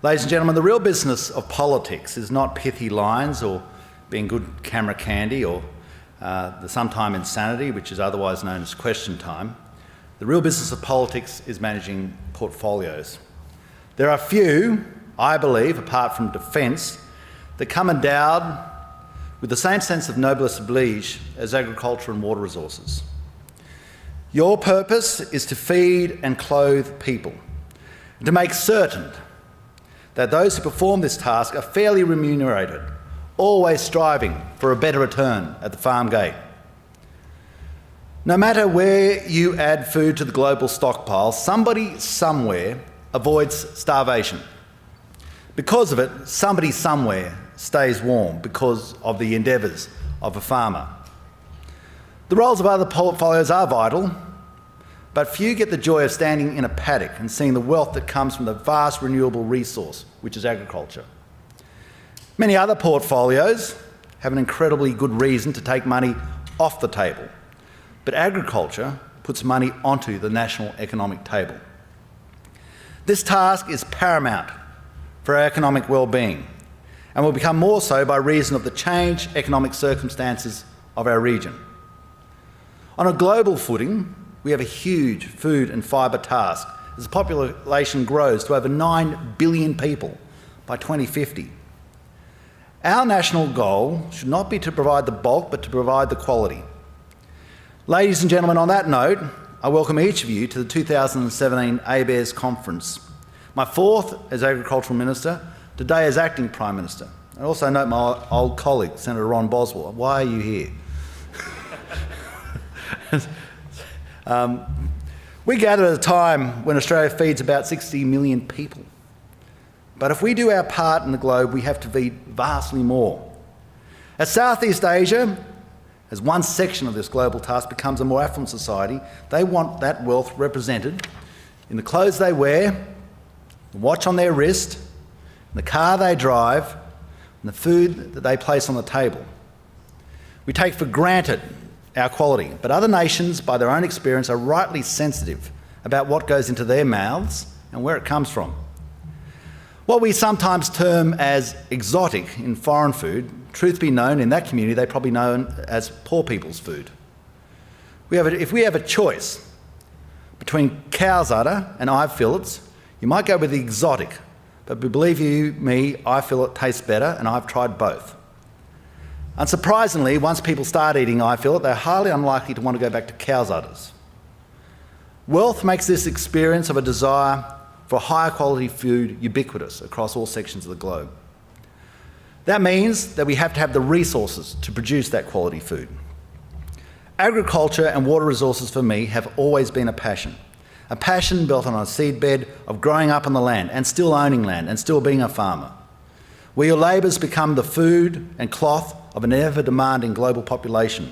Ladies and gentlemen, the real business of politics is not pithy lines or being good camera candy or the sometime insanity, which is otherwise known as question time. The real business of politics is managing portfolios. There are few, I believe, apart from defence, that come endowed with the same sense of noblesse oblige as agriculture and water resources. Your purpose is to feed and clothe people, and to make certain that those who perform this task are fairly remunerated, always striving for a better return at the farm gate. No matter where you add food to the global stockpile, somebody somewhere avoids starvation. Because of it, somebody somewhere stays warm because of the endeavours of a farmer. The roles of other portfolios are vital, but few get the joy of standing in a paddock and seeing the wealth that comes from the vast renewable resource, which is agriculture. Many other portfolios have an incredibly good reason to take money off the table, but agriculture puts money onto the national economic table. This task is paramount for our economic well-being, and will become more so by reason of the changed economic circumstances of our region. On a global footing, we have a huge food and fibre task as the population grows to over 9 billion people by 2050. Our national goal should not be to provide the bulk, but to provide the quality. Ladies and gentlemen, on that note, I welcome each of you to the 2017 ABARES conference. My fourth as Agricultural Minister, today as Acting Prime Minister. I also note my old colleague, Senator Hon Boswell. Why are you here? We gather at a time when Australia feeds about 60 million people. But if we do our part in the globe, we have to feed vastly more. As Southeast Asia, as one section of this global task becomes a more affluent society, they want that wealth represented in the clothes they wear, the watch on their wrist, the car they drive, and the food that they place on the table. We take for granted our quality, but other nations, by their own experience, are rightly sensitive about what goes into their mouths and where it comes from. What we sometimes term as exotic in foreign food, truth be known, in that community they probably know as poor people's food. If we have a choice between cow's udder and eye fillets, you might go with the exotic, but believe you me, eye fillet tastes better, and I've tried both. Unsurprisingly, once people start eating eye fillet, they're highly unlikely to want to go back to cow's udders. Wealth makes this experience of a desire for higher quality food ubiquitous across all sections of the globe. That means that we have to have the resources to produce that quality food. Agriculture and water resources for me have always been a passion built on a seedbed of growing up on the land and still owning land and still being a farmer, where your labours become the food and cloth of an ever-demanding global population.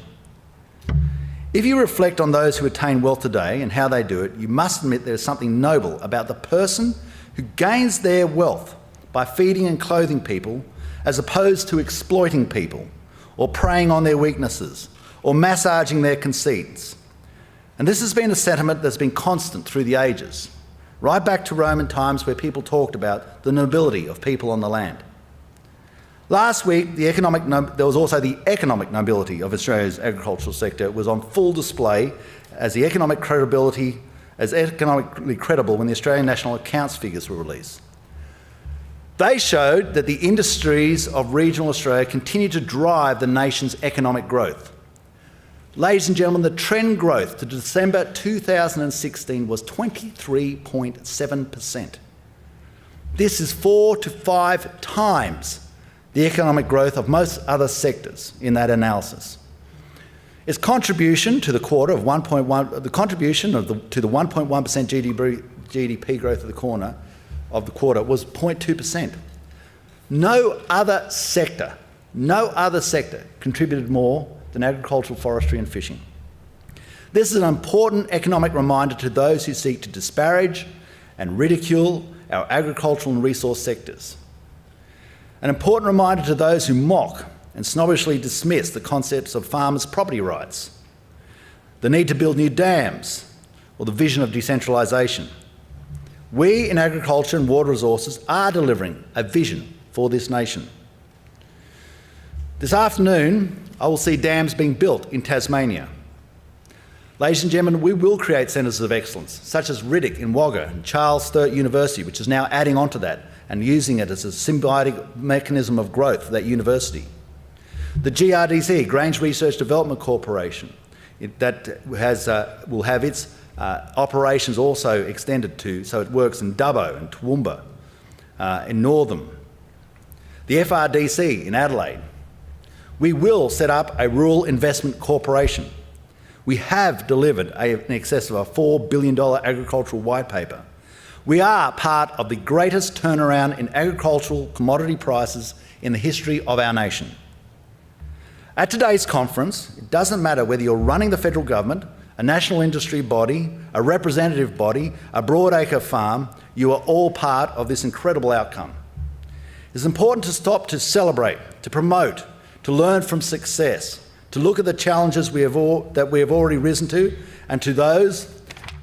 If you reflect on those who attain wealth today and how they do it, you must admit there is something noble about the person who gains their wealth by feeding and clothing people, as opposed to exploiting people or preying on their weaknesses or massaging their conceits. And this has been a sentiment that's been constant through the ages, right back to Roman times, where people talked about the nobility of people on the land. Last week, there was also the economic nobility of Australia's agricultural sector was on full display as economically credible when the Australian National Accounts figures were released. They showed that the industries of regional Australia continue to drive the nation's economic growth. Ladies and gentlemen, the trend growth to December 2016 was 23.7%. This is 4 to 5 times the economic growth of most other sectors in that analysis. Its contribution to the quarter of 1.1, the contribution to the 1.1% GDP growth of the quarter was 0.2%. No other sector contributed more than agricultural, forestry and fishing. This is an important economic reminder to those who seek to disparage and ridicule our agricultural and resource sectors. An important reminder to those who mock and snobbishly dismiss the concepts of farmers' property rights, the need to build new dams, or the vision of decentralisation. We in agriculture and water resources are delivering a vision for this nation. This afternoon, I will see dams being built in Tasmania. Ladies and gentlemen, we will create centres of excellence, such as Riddick in Wagga and Charles Sturt University, which is now adding on to that and using it as a symbiotic mechanism of growth for that university. The GRDC, Grange Research Development Corporation, will have its operations also extended to, so it works in Dubbo and Toowoomba, in Northam. The FRDC in Adelaide. We will set up a rural investment corporation. We have delivered in excess of a $4 billion agricultural white paper. We are part of the greatest turnaround in agricultural commodity prices in the history of our nation. At today's conference, it doesn't matter whether you're running the federal government, a national industry body, a representative body, a broadacre farm, you are all part of this incredible outcome. It's important to stop to celebrate, to promote, to learn from success, to look at the challenges that we have already risen to, and to those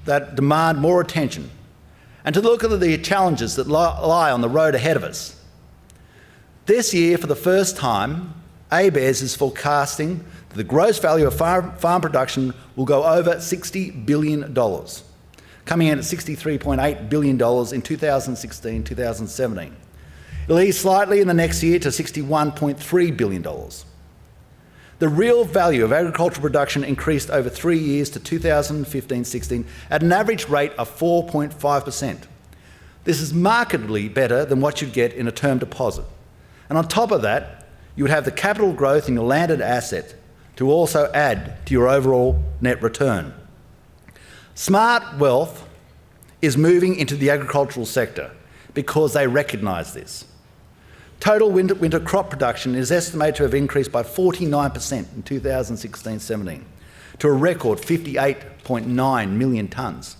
that demand more attention, and to look at the challenges that lie on the road ahead of us. This year, for the first time, ABARES is forecasting that the gross value of farm production will go over $60 billion, coming in at $63.8 billion in 2016-2017. It'll ease slightly in the next year to $61.3 billion. The real value of agricultural production increased over 3 years to 2015-16 at an average rate of 4.5%. This is markedly better than what you'd get in a term deposit. And on top of that, you would have the capital growth in your landed asset to also add to your overall net return. Smart wealth is moving into the agricultural sector because they recognise this. Total winter crop production is estimated to have increased by 49% in 2016-17 to a record 58.9 million tonnes.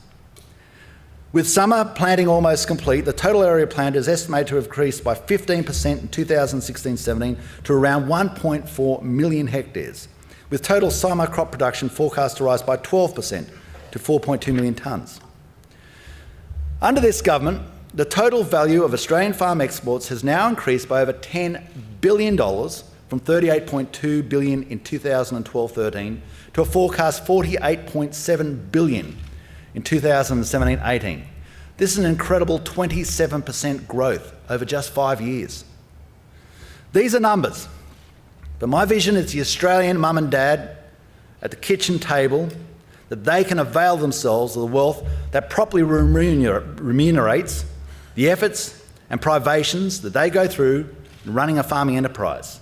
With summer planting almost complete, the total area planted is estimated to have increased by 15% in 2016-17 to around 1.4 million hectares, with total summer crop production forecast to rise by 12% to 4.2 million tonnes. Under this government, the total value of Australian farm exports has now increased by over $10 billion from $38.2 billion in 2012-13 to a forecast $48.7 billion in 2017-18. This is an incredible 27% growth over just 5 years. These are numbers, but my vision is the Australian mum and dad at the kitchen table, that they can avail themselves of the wealth that properly remunerates the efforts and privations that they go through in running a farming enterprise.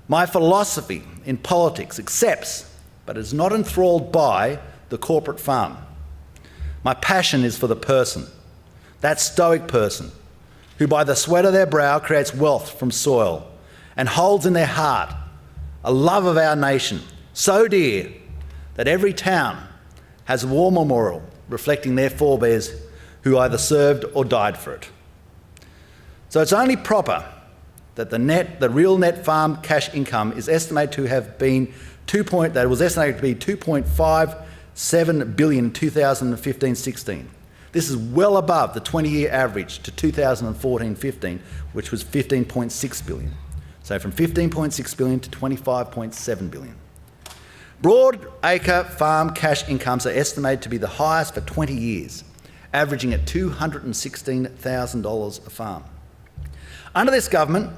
My philosophy in politics accepts, but is not enthralled by, the corporate farm. My passion is for the person, that stoic person, who by the sweat of their brow creates wealth from soil and holds in their heart a love of our nation so dear that every town has a war memorial reflecting their forebears who either served or died for it. So it's only proper that the real net farm cash income is estimated to have been that was estimated to be $2.57 billion in 2015-16. This is well above the 20-year average to 2014-15, which was $15.6 billion. So from $15.6 billion to $25.7 billion. Broadacre farm cash incomes are estimated to be the highest for 20 years, averaging at $216,000 a farm. Under this government,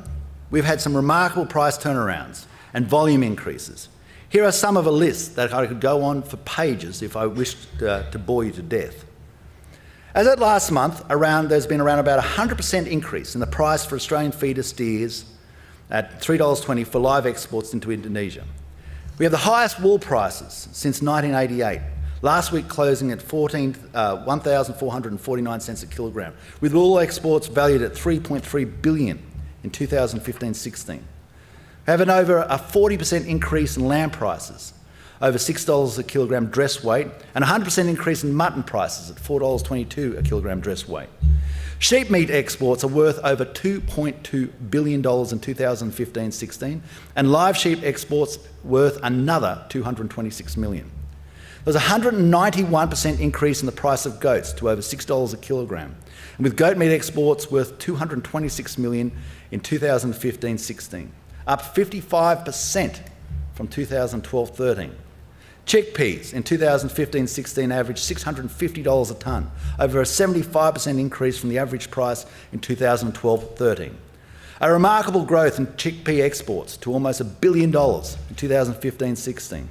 we've had some remarkable price turnarounds and volume increases. Here are some of a list that I could go on for pages if I wished to bore you to death. As at last month, there's been around about a 100% increase in the price for Australian feeder steers at $3.20 for live exports into Indonesia. We have the highest wool prices since 1988. Last week closing at $1,449 a kilogram, with wool exports valued at $3.3 billion in 2015-16. We have over a 40% increase in lamb prices, over $6 a kilogram dress weight, and a 100% increase in mutton prices at $4.22 a kilogram dress weight. Sheep meat exports are worth over $2.2 billion in 2015-16, and live sheep exports worth another $226 million. There was a 191% increase in the price of goats to over $6 a kilogram, and with goat meat exports worth $226 million in 2015-16, up 55% from 2012-13. Chickpeas in 2015-16 averaged $650 a tonne, over a 75% increase from the average price in 2012-13. A remarkable growth in chickpea exports to almost $1 billion in 2015-16.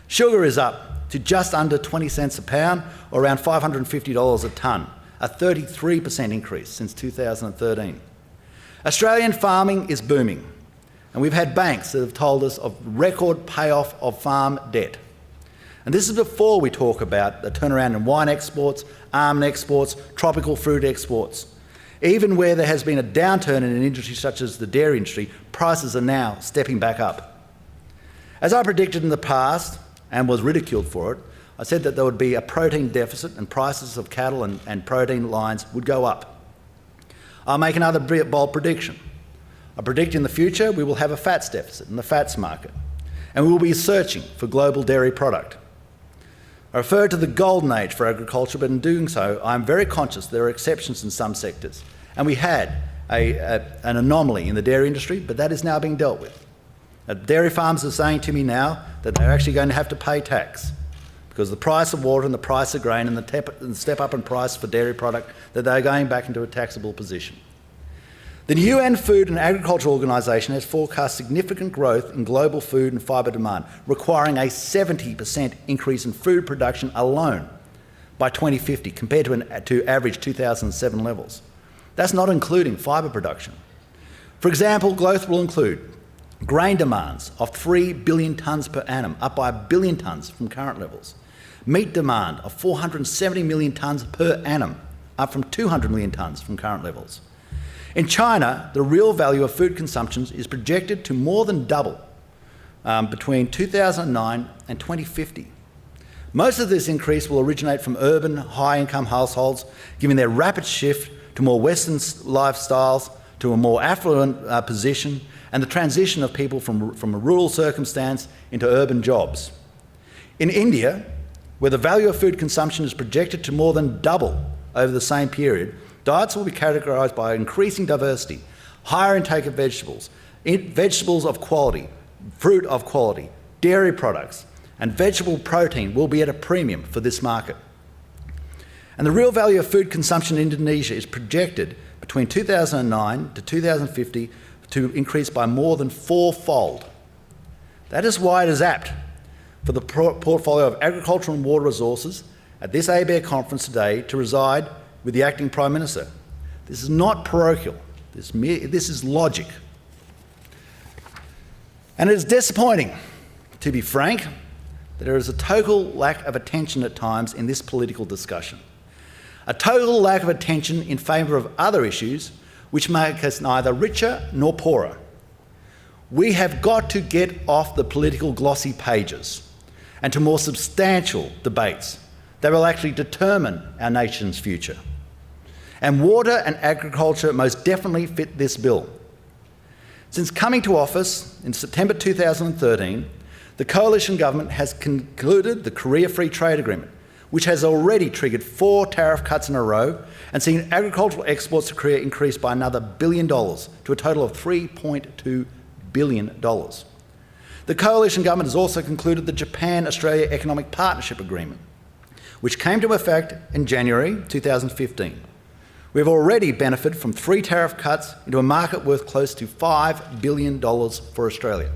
Sugar is up to just under 20 cents a pound, or around $550 a tonne, a 33% increase since 2013. Australian farming is booming, and we've had banks that have told us of record payoff of farm debt. And this is before we talk about the turnaround in wine exports, almond exports, tropical fruit exports. Even where there has been a downturn in an industry such as the dairy industry, prices are now stepping back up. As I predicted in the past, and was ridiculed for it, I said that there would be a protein deficit and prices of cattle and protein lines would go up. I'll make another bold prediction. I predict in the future we will have a fats deficit in the fats market, and we will be searching for global dairy product. I refer to the golden age for agriculture, but in doing so, I'm very conscious there are exceptions in some sectors, and we had an anomaly in the dairy industry, but that is now being dealt with. Dairy farmers are saying to me now that they're actually going to have to pay tax because the price of water and the price of grain and the step up in price for dairy product, that they're going back into a taxable position. The UN Food and Agriculture Organization has forecast significant growth in global food and fibre demand, requiring a 70% increase in food production alone by 2050 compared to average 2007 levels. That's not including fibre production. For example, growth will include grain demands of 3 billion tonnes per annum, up by 1 billion tonnes from current levels. Meat demand of 470 million tonnes per annum, up from 200 million tonnes from current levels. In China, the real value of food consumption is projected to more than double between 2009 and 2050. Most of this increase will originate from urban, high-income households, giving their rapid shift to more Western lifestyles, to a more affluent position, and the transition of people from a rural circumstance into urban jobs. In India, where the value of food consumption is projected to more than double over the same period, diets will be categorised by increasing diversity, higher intake of vegetables, vegetables of quality, fruit of quality, dairy products, and vegetable protein will be at a premium for this market. And the real value of food consumption in Indonesia is projected between 2009 to 2050 to increase by more than 4-fold. That is why it is apt for the portfolio of agriculture and water resources at this ABARES conference today to reside with the acting Prime Minister. This is not parochial, this is logic. And it is disappointing, to be frank, that there is a total lack of attention at times in this political discussion. A total lack of attention in favour of other issues which make us neither richer nor poorer. We have got to get off the political glossy pages and to more substantial debates that will actually determine our nation's future. And water and agriculture most definitely fit this bill. Since coming to office in September 2013, the coalition government has concluded the Korea Free Trade Agreement, which has already triggered 4 tariff cuts in a row and seen agricultural exports to Korea increase by another $1 billion to a total of $3.2 billion. The coalition government has also concluded the Japan-Australia Economic Partnership Agreement, which came to effect in January 2015. We have already benefited from 3 tariff cuts into a market worth close to $5 billion for Australia,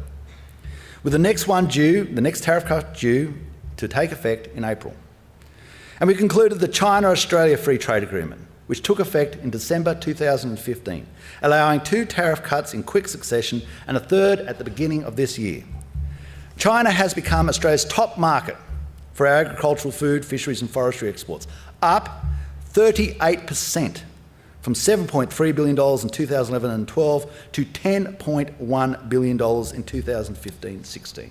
with the next tariff cut due to take effect in April. And we concluded the China-Australia Free Trade Agreement, which took effect in December 2015, allowing 2 tariff cuts in quick succession and a third at the beginning of this year. China has become Australia's top market for our agricultural, food, fisheries and forestry exports, up 38% from $7.3 billion in 2011 and 12 to $10.1 billion in 2015-16.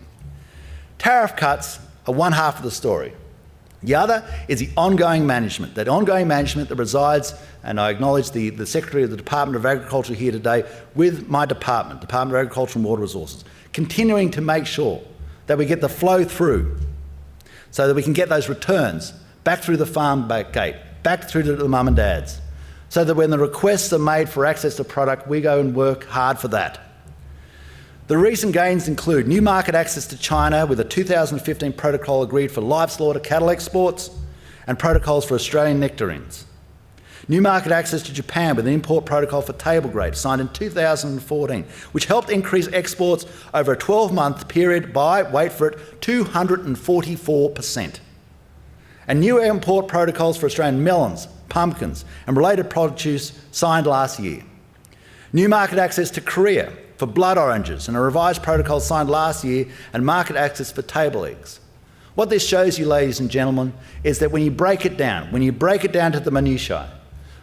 Tariff cuts are one half of the story. The other is the ongoing management, that resides, and I acknowledge the Secretary of the Department of Agriculture here today, with my department, Department of Agriculture and Water Resources, continuing to make sure that we get the flow through so that we can get those returns back through the farm gate, back through to the mum and dads, so that when the requests are made for access to product, we go and work hard for that. The recent gains include new market access to China with a 2015 protocol agreed for live slaughter cattle exports and protocols for Australian nectarines. New market access to Japan with an import protocol for table grapes signed in 2014, which helped increase exports over a 12-month period by, wait for it, 244%. And new import protocols for Australian melons, pumpkins and related produce signed last year. New market access to Korea for blood oranges and a revised protocol signed last year and market access for table eggs. What this shows you, ladies and gentlemen, is that when you break it down to the minutiae,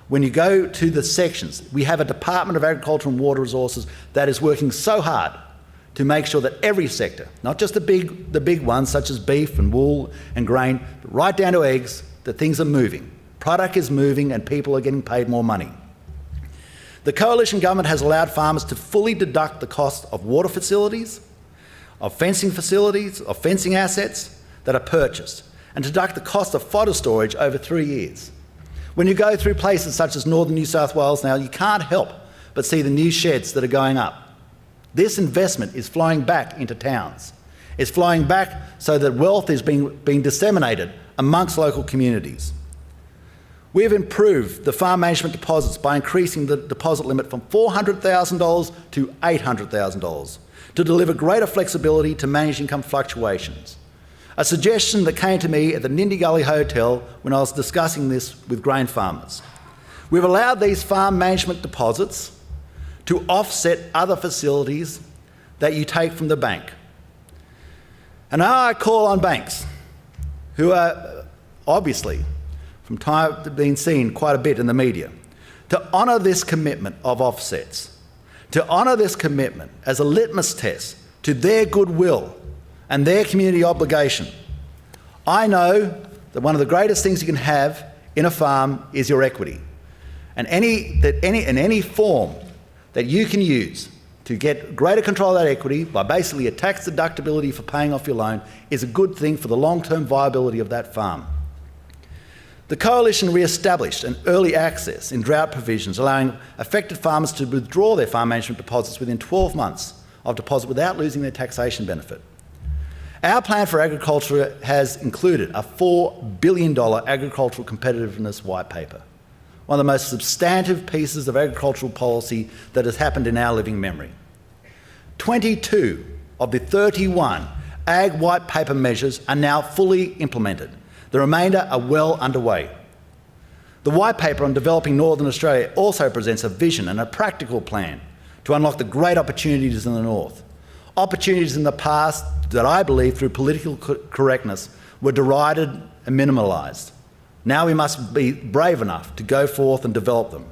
when you go to the sections, we have a Department of Agriculture and Water Resources that is working so hard to make sure that every sector, not just the big ones such as beef and wool and grain, but right down to eggs, that things are moving. Product is moving and people are getting paid more money. The Coalition Government has allowed farmers to fully deduct the cost of water facilities, of fencing assets that are purchased, and deduct the cost of fodder storage over 3 years. When you go through places such as northern New South Wales now, you can't help but see the new sheds that are going up. This investment is flowing back into towns. It's flowing back so that wealth is being disseminated amongst local communities. We have improved the farm management deposits by increasing the deposit limit from $400,000 to $800,000 to deliver greater flexibility to manage income fluctuations. A suggestion that came to me at the Nindy Gully Hotel when I was discussing this with grain farmers. We've allowed these farm management deposits to offset other facilities that you take from the bank. And now I call on banks, who are obviously from time being seen quite a bit in the media, to honour this commitment of offsets, to honour this commitment as a litmus test to their goodwill and their community obligation. I know that one of the greatest things you can have in a farm is your equity, and any form that you can use to get greater control of that equity by basically a tax deductibility for paying off your loan is a good thing for the long-term viability of that farm. The Coalition re-established an early access in drought provisions, allowing affected farmers to withdraw their farm management deposits within 12 months of deposit without losing their taxation benefit. Our plan for agriculture has included a $4 billion agricultural competitiveness white paper, one of the most substantive pieces of agricultural policy that has happened in our living memory. 22 of the 31 ag white paper measures are now fully implemented. The remainder are well underway. The white paper on developing Northern Australia also presents a vision and a practical plan to unlock the great opportunities in the north. Opportunities in the past that I believe through political correctness were derided and minimalised. Now we must be brave enough to go forth and develop them.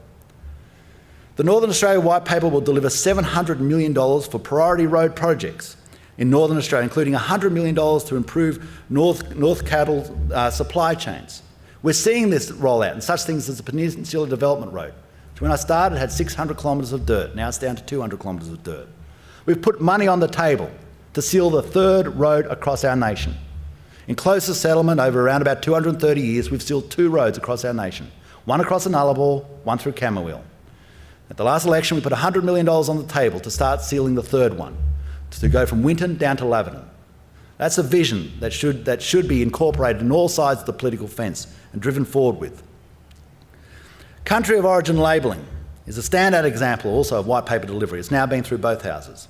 The Northern Australia White Paper will deliver $700 million for priority road projects in Northern Australia, including $100 million to improve North cattle supply chains. We're seeing this roll out in such things as the Peninsula Development Road, which when I started had 600 kilometres of dirt. Now it's down to 200 kilometres of dirt. We've put money on the table to seal the third road across our nation. In closest settlement over around about 230 years, we've sealed 2 roads across our nation, one across the Nullarbor, one through Camberwell. At the last election, we put $100 million on the table to start sealing the third one, to go from Winton down to Laverton. That's a vision that should be incorporated in all sides of the political fence and driven forward with. Country of origin labelling is a standout example also of white paper delivery. It's now been through both houses.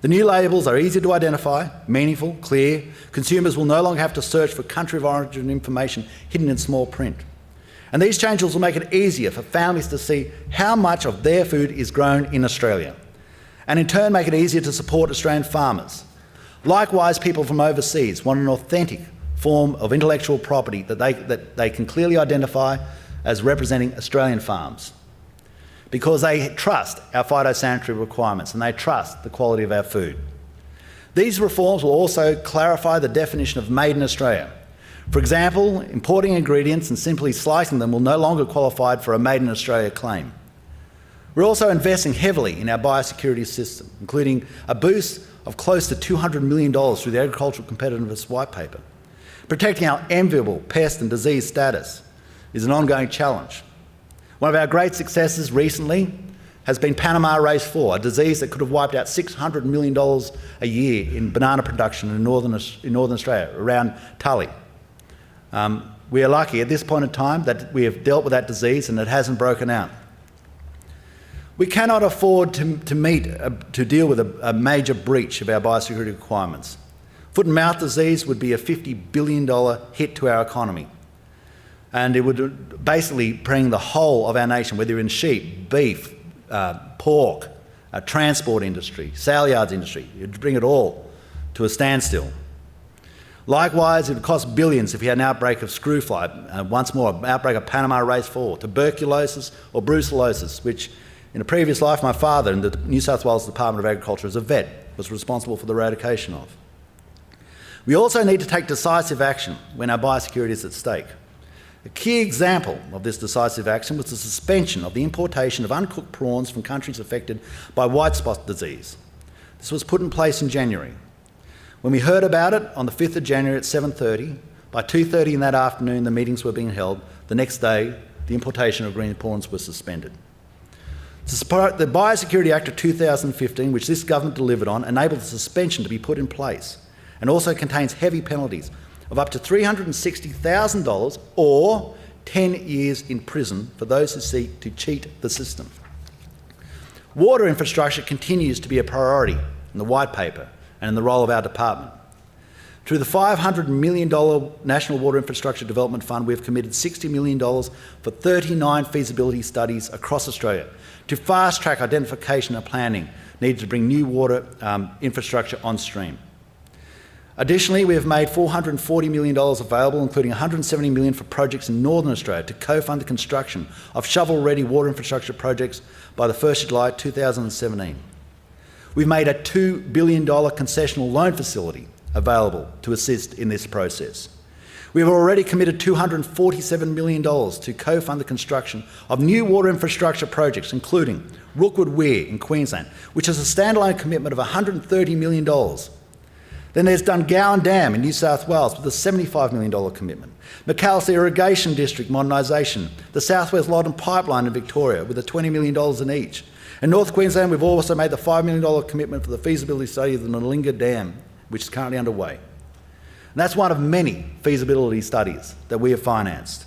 The new labels are easy to identify, meaningful, clear. Consumers will no longer have to search for country of origin information hidden in small print. And these changes will make it easier for families to see how much of their food is grown in Australia, and in turn make it easier to support Australian farmers. Likewise, people from overseas want an authentic form of intellectual property that they can clearly identify as representing Australian farms, because they trust our phytosanitary requirements and they trust the quality of our food. These reforms will also clarify the definition of made in Australia. For example, importing ingredients and simply slicing them will no longer qualify for a made in Australia claim. We're also investing heavily in our biosecurity system, including a boost of close to $200 million through the Agricultural Competitiveness White Paper. Protecting our enviable pest and disease status is an ongoing challenge. One of our great successes recently has been Panama Race 4, a disease that could have wiped out $600 million a year in banana production in northern Australia, around Tully. We are lucky at this point in time that we have dealt with that disease and it hasn't broken out. We cannot afford to deal with a major breach of our biosecurity requirements. Foot and mouth disease would be a $50 billion hit to our economy. And it would basically bring the whole of our nation, whether you're in sheep, beef, pork, transport industry, sale yards industry, you'd bring it all to a standstill. Likewise, it would cost billions if you had an outbreak of screw fly, once more, an outbreak of Panama Race 4, tuberculosis or brucellosis, which in a previous life my father in the New South Wales Department of Agriculture as a vet was responsible for the eradication of. We also need to take decisive action when our biosecurity is at stake. A key example of this decisive action was the suspension of the importation of uncooked prawns from countries affected by white spot disease. This was put in place in January. When we heard about it on the 5th of January at 7:30, by 2:30 in that afternoon the meetings were being held. The next day, the importation of green prawns was suspended. The Biosecurity Act of 2015, which this government delivered on, enabled the suspension to be put in place and also contains heavy penalties of up to $360,000 or 10 years in prison for those who seek to cheat the system. Water infrastructure continues to be a priority in the White Paper and in the role of our department. Through the $500 million National Water Infrastructure Development Fund, we have committed $60 million for 39 feasibility studies across Australia to fast-track identification and planning needed to bring new water infrastructure on stream. Additionally, we have made $440 million available, including $170 million for projects in Northern Australia to co-fund the construction of shovel-ready water infrastructure projects by the 1st of July 2017. We've made a $2 billion concessional loan facility available to assist in this process. We have already committed $247 million to co-fund the construction of new water infrastructure projects, including Rookwood Weir in Queensland, which has a standalone commitment of $130 million. Then there's Dungowan Dam in New South Wales with a $75 million commitment. McAllister Irrigation District modernisation, the South West Loddon Pipeline in Victoria with a $20 million in each. In North Queensland, we've also made the $5 million commitment for the feasibility study of the Nolinga Dam, which is currently underway. And that's one of many feasibility studies that we have financed.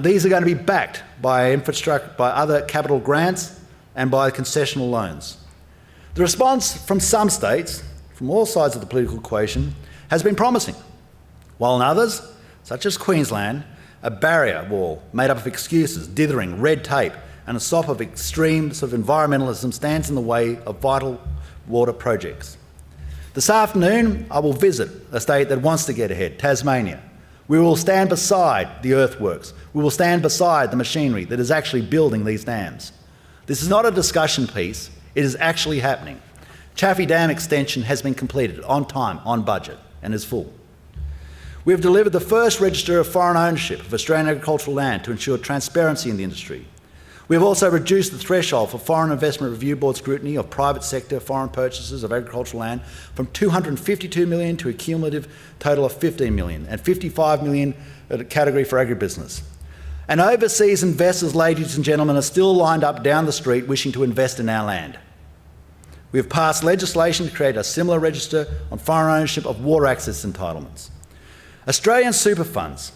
These are going to be backed by other capital grants and by concessional loans. The response from some states, from all sides of the political equation, has been promising, while in others, such as Queensland, a barrier wall made up of excuses, dithering, red tape, and a sop of extreme environmentalism stands in the way of vital water projects. This afternoon, I will visit a state that wants to get ahead, Tasmania. We will stand beside the earthworks. We will stand beside the machinery that is actually building these dams. This is not a discussion piece, it is actually happening. Chaffey Dam extension has been completed on time, on budget, and is full. We have delivered the first register of foreign ownership of Australian agricultural land to ensure transparency in the industry. We have also reduced the threshold for Foreign Investment Review Board scrutiny of private sector foreign purchases of agricultural land from $252 million to a cumulative total of $15 million and $55 million at a category for agribusiness. And overseas investors, ladies and gentlemen, are still lined up down the street wishing to invest in our land. We have passed legislation to create a similar register on foreign ownership of water access entitlements. Australian super funds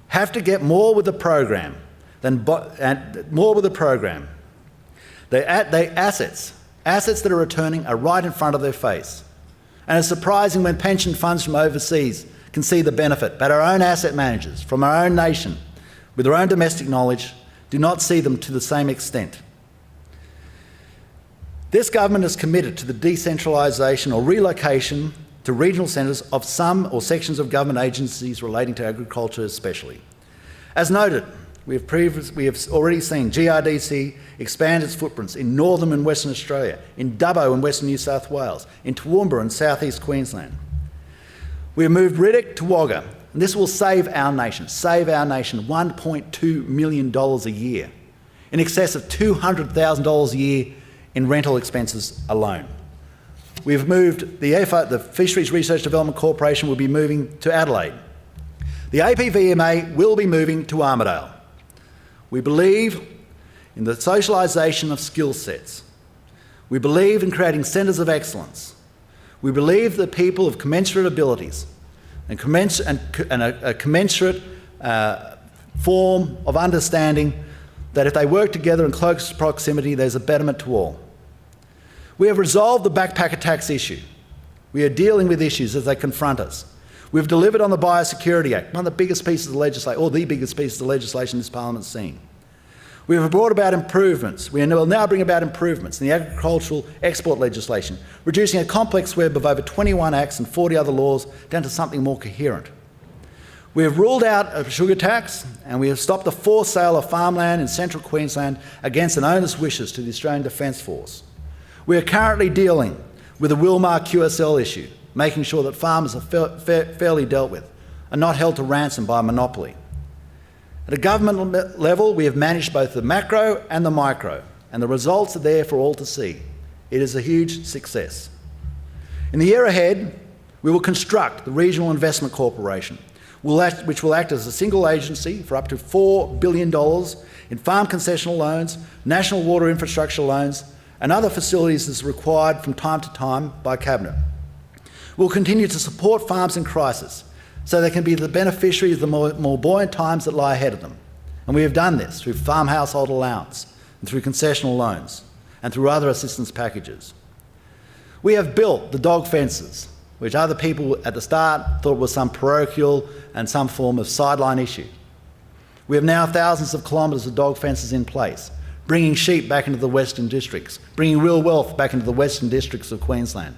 have to get more with the program assets that are returning are right in front of their face. And it's surprising when pension funds from overseas can see the benefit, but our own asset managers from our own nation, with their own domestic knowledge, do not see them to the same extent. This government is committed to the decentralisation or relocation to regional centres of some or sections of government agencies relating to agriculture especially. As noted, we have already seen GRDC expand its footprints in northern and western Australia, in Dubbo and western New South Wales, in Toowoomba and southeast Queensland. We have moved Riddick to Wagga, and this will save our nation $1.2 million a year, in excess of $200,000 a year in rental expenses alone. We've moved the Fisheries Research Development Corporation will be moving to Adelaide The APVMA will be moving to Armidale. We believe in the socialisation of skill sets. We believe in creating centres of excellence. We believe that people of commensurate abilities and a commensurate form of understanding that if they work together in close proximity, there's a betterment to all. We have resolved the backpacker tax issue. We are dealing with issues as they confront us. We've delivered on the Biosecurity Act, one of the biggest pieces of legislation, or the biggest pieces of legislation this Parliament's seen. We have brought about improvements. We will now bring about improvements in the agricultural export legislation, reducing a complex web of over 21 acts and 40 other laws down to something more coherent. We have ruled out a sugar tax, and we have stopped the forced sale of farmland in central Queensland against an owner's wishes to the Australian Defence Force. We are currently dealing with the Wilmar QSL issue, making sure that farmers are fairly dealt with and not held to ransom by a monopoly. At a government level, we have managed both the macro and the micro, and the results are there for all to see. It is a huge success. In the year ahead, we will construct the Regional Investment Corporation, which will act as a single agency for up to $4 billion in farm concessional loans, national water infrastructure loans, and other facilities as required from time to time by Cabinet. We'll continue to support farms in crisis so they can be the beneficiaries of the more buoyant times that lie ahead of them. And we have done this through farm household allowance and through concessional loans and through other assistance packages. We have built the dog fences, which other people at the start thought was some parochial and some form of sideline issue. We have now thousands of kilometres of dog fences in place, bringing sheep back into the Western districts, bringing real wealth back into the Western districts of Queensland.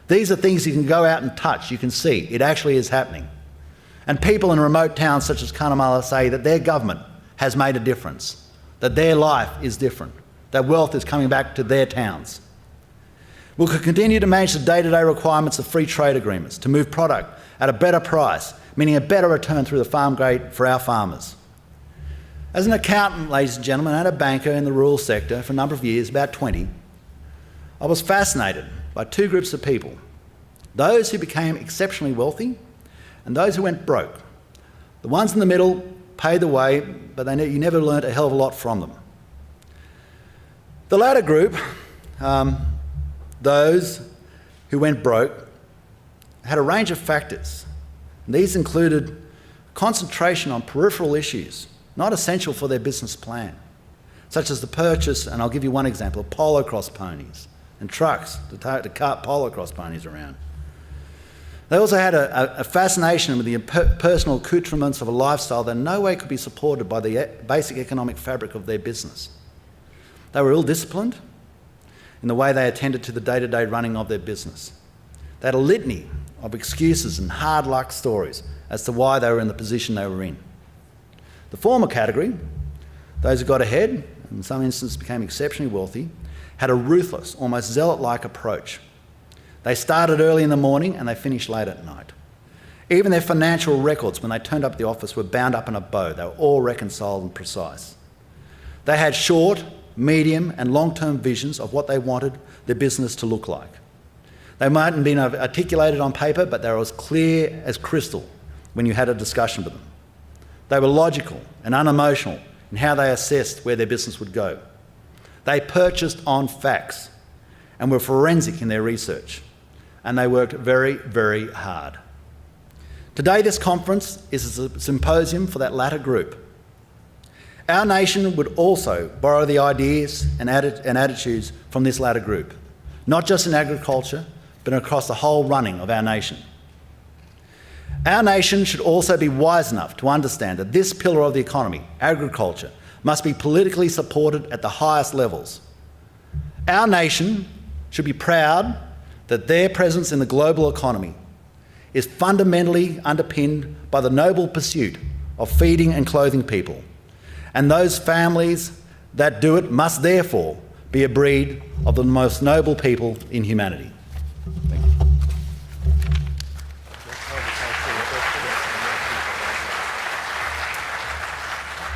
These are things you can go out and touch, you can see. It actually is happening. And people in remote towns such as Cunnamulla say that their government has made a difference, that their life is different, that wealth is coming back to their towns. We'll continue to manage the day-to-day requirements of free trade agreements to move product at a better price, meaning a better return through the farm gate for our farmers. As an accountant, ladies and gentlemen, and a banker in the rural sector for a number of years, about 20, I was fascinated by two groups of people, those who became exceptionally wealthy and those who went broke. The ones in the middle paid the way, but you never learned a hell of a lot from them. The latter group, those who went broke, had a range of factors. And these included concentration on peripheral issues, not essential for their business plan, such as the purchase, and I'll give you one example, of polo cross ponies and trucks to cart polo cross ponies around. They also had a fascination with the personal accoutrements of a lifestyle that in no way could be supported by the basic economic fabric of their business. They were ill-disciplined in the way they attended to the day-to-day running of their business. They had a litany of excuses and hard luck stories as to why they were in the position they were in. The former category, those who got ahead, and in some instances became exceptionally wealthy, had a ruthless, almost zealot-like approach. They started early in the morning and they finished late at night. Even their financial records, when they turned up at the office, were bound up in a bow. They were all reconciled and precise. They had short, medium and long-term visions of what they wanted their business to look like. They mightn't have been articulated on paper, but they were as clear as crystal when you had a discussion with them. They were logical and unemotional in how they assessed where their business would go. They purchased on facts and were forensic in their research, and they worked very, very hard. Today, this conference is a symposium for that latter group. Our nation would also borrow the ideas and attitudes from this latter group, not just in agriculture, but across the whole running of our nation. Our nation should also be wise enough to understand that this pillar of the economy, agriculture, must be politically supported at the highest levels. Our nation should be proud that their presence in the global economy is fundamentally underpinned by the noble pursuit of feeding and clothing people. And those families that do it must therefore be a breed of the most noble people in humanity. Thank you.